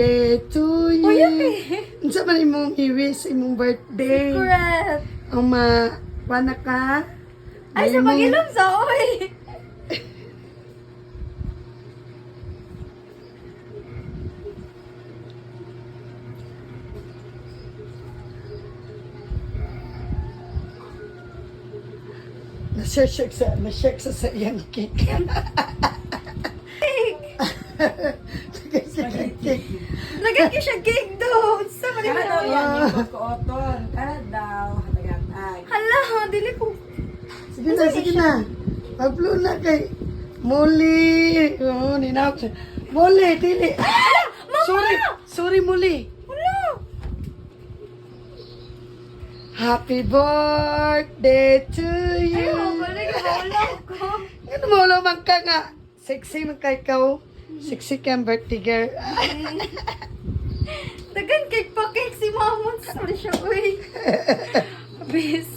birthday to you. Uy, okay. Unsa man imong i-wish imong birthday? Secret. Ang pana ka? Ay, sa pag-ilom sa oy. Na-shake sa iyang cake. Lagyan siya cake doon. Sa Kada daw pag-ilom. yan, yung ko-oton. Kada daw, hatagatag. Hala, dili ko. Sige na. Pag-blow na kay Muli. Oh, ninap. Muli, dili. Sorry, Muli. Hala. Happy birthday to Ay, you. balik maulaw ko. Ano mo man ka nga? Sexy man kay ikaw. Sexy kang birthday girl. Dagan cake pa cake si Mamon. Sorry siya, uy. Bis.